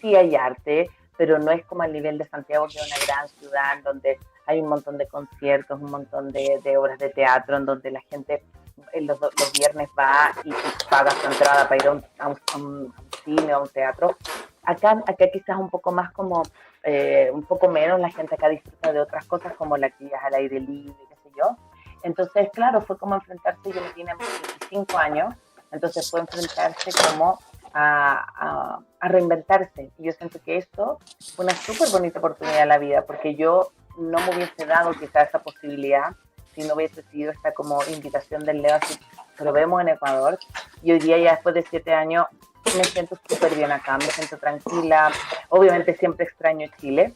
C: sí hay arte, pero no es como al nivel de Santiago, que es una gran ciudad en donde hay un montón de conciertos, un montón de obras de teatro, en donde la gente los viernes va y paga su entrada para ir a un cine o a un teatro. Acá quizás un poco más como, un poco menos, la gente acá disfruta de otras cosas como la actividad al aire libre, qué sé yo. Entonces, claro, fue como enfrentarse, yo me vine a 25 años, entonces fue enfrentarse como a reinventarse. Y yo siento que esto fue una súper bonita oportunidad en la vida, porque yo no me hubiese dado quizás esa posibilidad si no hubiese sido esta como invitación del Leo, así que lo vemos en Ecuador. Y hoy día, ya después de 7 años, me siento súper bien acá, me siento tranquila. Obviamente siempre extraño Chile,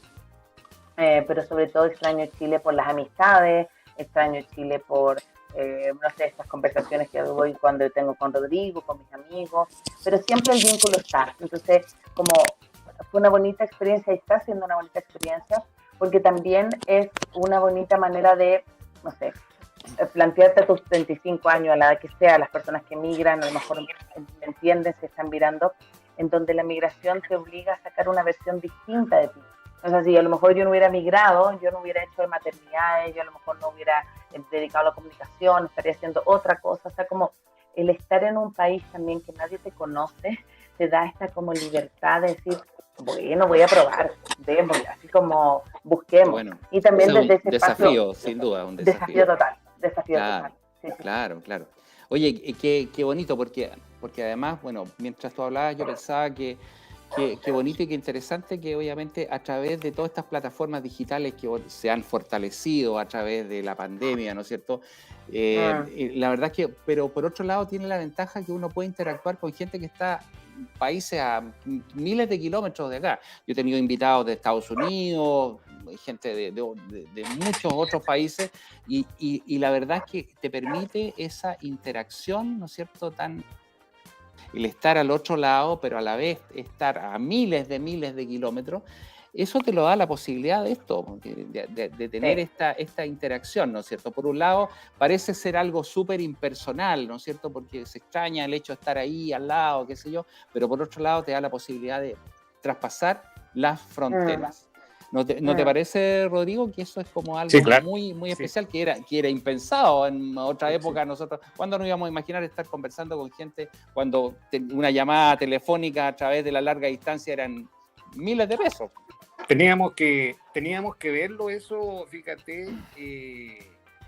C: pero sobre todo extraño Chile por las amistades, extraño Chile por, no sé, estas conversaciones que voy cuando tengo con Rodrigo, con mis amigos, pero siempre el vínculo está. Entonces, como fue una bonita experiencia y está siendo una bonita experiencia, porque también es una bonita manera de, no sé, plantearte a tus 35 años, a la edad que sea, las personas que migran, a lo mejor me entienden, se están mirando, en donde la migración te obliga a sacar una versión distinta de ti. O sea, si a lo mejor yo no hubiera migrado, yo no hubiera hecho de maternidades, yo a lo mejor no hubiera dedicado a la comunicación, estaría haciendo otra cosa. O sea, como el estar en un país también que nadie te conoce, te da esta como libertad de decir, bueno, voy a probar, démosle, así como busquemos.
A: Bueno,
C: y también desde ese
A: desafío,
C: espacio,
A: sin duda, un desafío.
C: desafío total,
A: Claro. Claro, claro. Oye, qué bonito, porque además, bueno, mientras tú hablabas, yo pensaba qué bonito y qué interesante que obviamente a través de todas estas plataformas digitales que se han fortalecido a través de la pandemia, ¿no es cierto? La verdad es que, pero por otro lado tiene la ventaja que uno puede interactuar con gente que está en países a miles de kilómetros de acá. Yo he tenido invitados de Estados Unidos, gente de muchos otros países, y la verdad es que te permite esa interacción, ¿no es cierto?, el estar al otro lado, pero a la vez estar a miles de kilómetros, eso te lo da la posibilidad de esto, de tener
C: Sí.
A: esta interacción, ¿no es cierto? Por un lado, parece ser algo súper impersonal, ¿no es cierto? Porque se extraña el hecho de estar ahí al lado, qué sé yo, pero por otro lado te da la posibilidad de traspasar las fronteras. ¿No te parece, Rodrigo, que eso es como
B: Sí,
A: algo
B: claro.
A: muy
B: Sí.
A: especial, que era impensado en otra
B: Sí,
A: época? Nosotros, ¿cuándo nos íbamos a imaginar estar conversando con gente cuando una llamada telefónica a través de la larga distancia eran miles de pesos?
B: Teníamos que verlo eso, fíjate,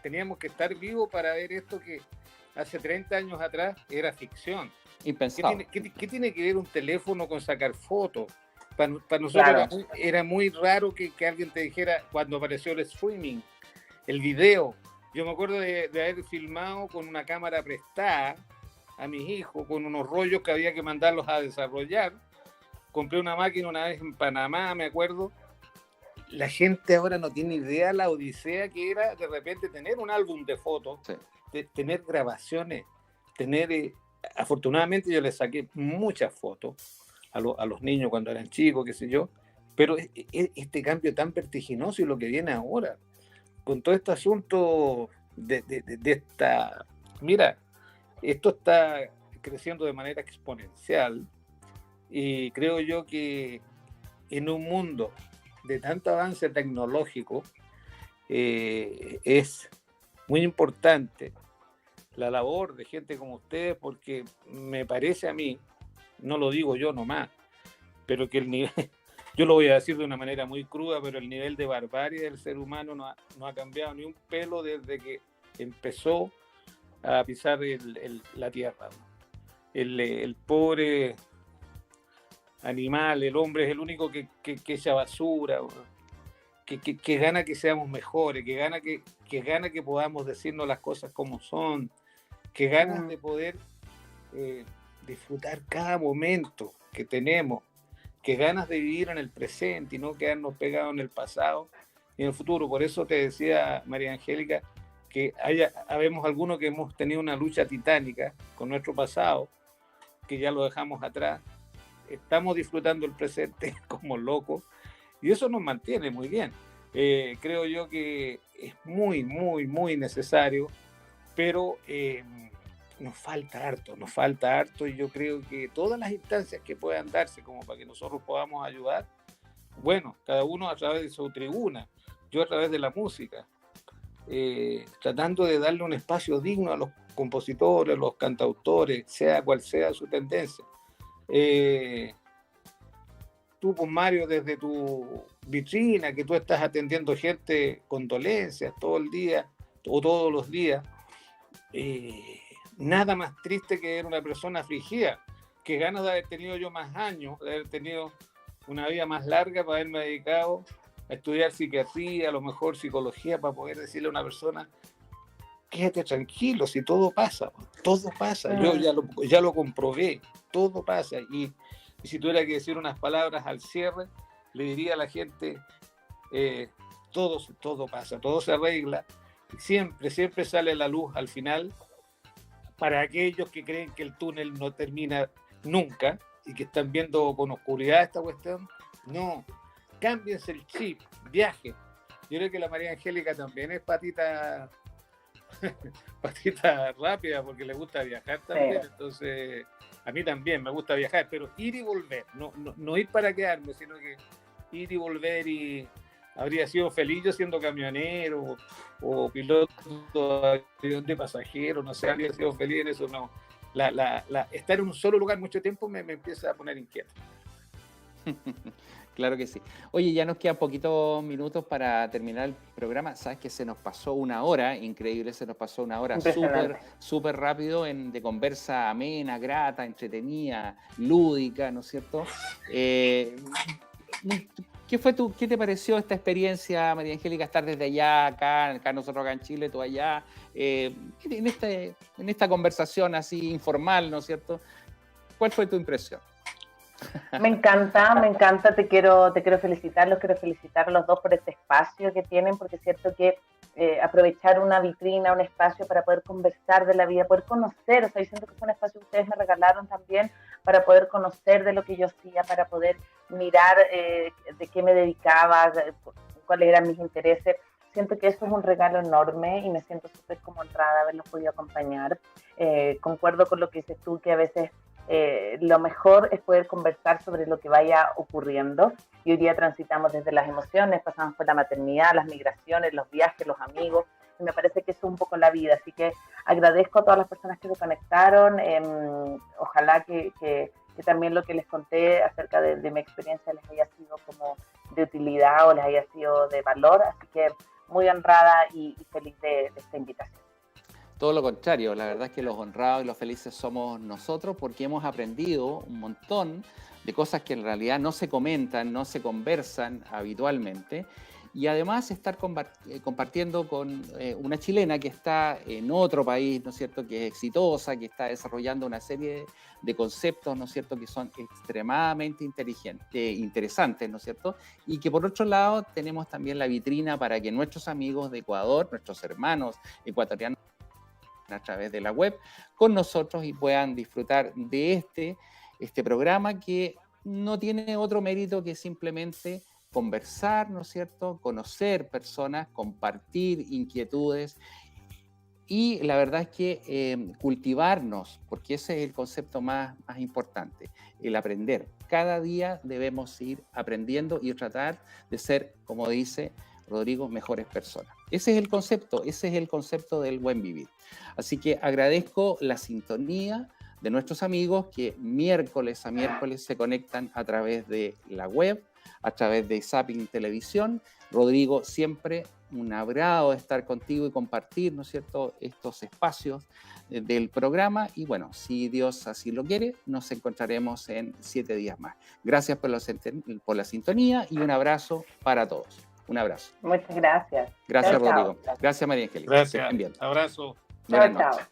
B: teníamos que estar vivos para ver esto que hace 30 años atrás era ficción.
A: Impensado.
B: ¿Qué tiene que ver un teléfono con sacar fotos? Para nosotros
C: Claro.
B: era muy raro que alguien te dijera, cuando apareció el streaming, el video. Yo me acuerdo de haber filmado con una cámara prestada a mis hijos, con unos rollos que había que mandarlos a desarrollar. Compré una máquina una vez en Panamá, me acuerdo. La gente ahora no tiene idea la odisea que era de repente tener un álbum de fotos,
A: Sí.
B: tener grabaciones, afortunadamente yo les saqué muchas fotos a los niños cuando eran chicos, qué sé yo, pero este cambio tan vertiginoso y lo que viene ahora, con todo este asunto de esta... Mira, esto está creciendo de manera exponencial y creo yo que en un mundo de tanto avance tecnológico es muy importante la labor de gente como ustedes, porque me parece a mí, no lo digo yo nomás, pero que el nivel, yo lo voy a decir de una manera muy cruda, pero el nivel de barbarie del ser humano no ha cambiado ni un pelo desde que empezó a pisar la tierra. El pobre animal, el hombre es el único que echa basura, que gana que seamos mejores, que gana que podamos decirnos las cosas como son, que ganas de poder disfrutar cada momento que tenemos, que ganas de vivir en el presente y no quedarnos pegados en el pasado y en el futuro. Por eso te decía, María Angélica, que habemos algunos que hemos tenido una lucha titánica con nuestro pasado, que ya lo dejamos atrás. Estamos disfrutando el presente como locos y eso nos mantiene muy bien. Creo yo que es muy, muy, muy necesario, pero nos falta harto y yo creo que todas las instancias que puedan darse como para que nosotros podamos ayudar, bueno, cada uno a través de su tribuna, yo a través de la música, tratando de darle un espacio digno a los compositores, los cantautores, sea cual sea su tendencia. Tú, pues Mario, desde tu vitrina, que tú estás atendiendo gente con dolencias todo el día o todos los días, nada más triste que ver una persona afligida, que ganas de haber tenido yo más años, de haber tenido una vida más larga para haberme dedicado a estudiar psiquiatría, a lo mejor psicología, para poder decirle a una persona, quédate tranquilo, si todo pasa, yo ya lo comprobé, todo pasa, y si tuviera que decir unas palabras al cierre, le diría a la gente, todo pasa, todo se arregla, siempre sale la luz al final. Para aquellos que creen que el túnel no termina nunca y que están viendo con oscuridad esta cuestión, no, cámbiense el chip, viajen. Yo creo que la María Angélica también es patita rápida porque le gusta viajar también, sí. Entonces a mí también me gusta viajar, pero ir y volver, no ir para quedarme, sino que ir y volver. Y habría sido feliz yo siendo camionero o piloto de pasajeros, no sé, habría sido feliz en eso, no. Estar en un solo lugar mucho tiempo me empieza a poner inquieto.
A: Claro que sí. Oye, ya nos quedan poquitos minutos para terminar el programa. Sabes que se nos pasó una hora, increíble, se nos pasó una hora súper rápido de conversa amena, grata, entretenida, lúdica, ¿no es cierto? ¿Qué te pareció esta experiencia, María Angélica, estar desde allá, acá nosotros acá en Chile, tú allá, en esta conversación así informal, ¿no es cierto? ¿Cuál fue tu impresión?
C: Me encanta, te quiero felicitar a los dos por este espacio que tienen, porque es cierto que aprovechar una vitrina, un espacio para poder conversar de la vida, poder conocer, o sea, yo siento que fue un espacio que ustedes me regalaron también para poder conocer de lo que yo hacía, para poder mirar de qué me dedicaba, cuáles eran mis intereses. Siento que eso es un regalo enorme y me siento súper como honrada de haberlos podido acompañar. Concuerdo con lo que dices tú, que a veces lo mejor es poder conversar sobre lo que vaya ocurriendo. Y hoy día transitamos desde las emociones, pasamos por la maternidad, las migraciones, los viajes, los amigos, y me parece que eso es un poco la vida. Así que agradezco a todas las personas que se conectaron. Ojalá que también lo que les conté acerca de mi experiencia les haya sido como de utilidad o les haya sido de valor. Así que muy honrada y feliz de esta invitación.
A: Todo lo contrario, la verdad es que los honrados y los felices somos nosotros porque hemos aprendido un montón de cosas que en realidad no se comentan, no se conversan habitualmente, y además estar compartiendo con una chilena que está en otro país, ¿no es cierto?, que es exitosa, que está desarrollando una serie de conceptos, ¿no es cierto?, que son extremadamente interesantes, ¿no es cierto?, y que por otro lado tenemos también la vitrina para que nuestros amigos de Ecuador, nuestros hermanos ecuatorianos, a través de la web con nosotros y puedan disfrutar de este programa que no tiene otro mérito que simplemente conversar, ¿no es cierto?, conocer personas, compartir inquietudes y la verdad es que cultivarnos, porque ese es el concepto más importante, el aprender. Cada día debemos ir aprendiendo y tratar de ser, como dice Rodrigo, mejores personas. Ese es el concepto del buen vivir. Así que agradezco la sintonía de nuestros amigos que miércoles a miércoles se conectan a través de la web, a través de Zapping Televisión. Rodrigo, siempre un agrado estar contigo y compartir, ¿no es cierto?, estos espacios del programa. Y bueno, si Dios así lo quiere, nos encontraremos en 7 días más. Gracias por la sintonía y un abrazo para todos. Un abrazo.
C: Muchas gracias.
A: Gracias, Rodrigo. Gracias, María Angélica.
B: Gracias. Abrazo.
A: Buenas noches.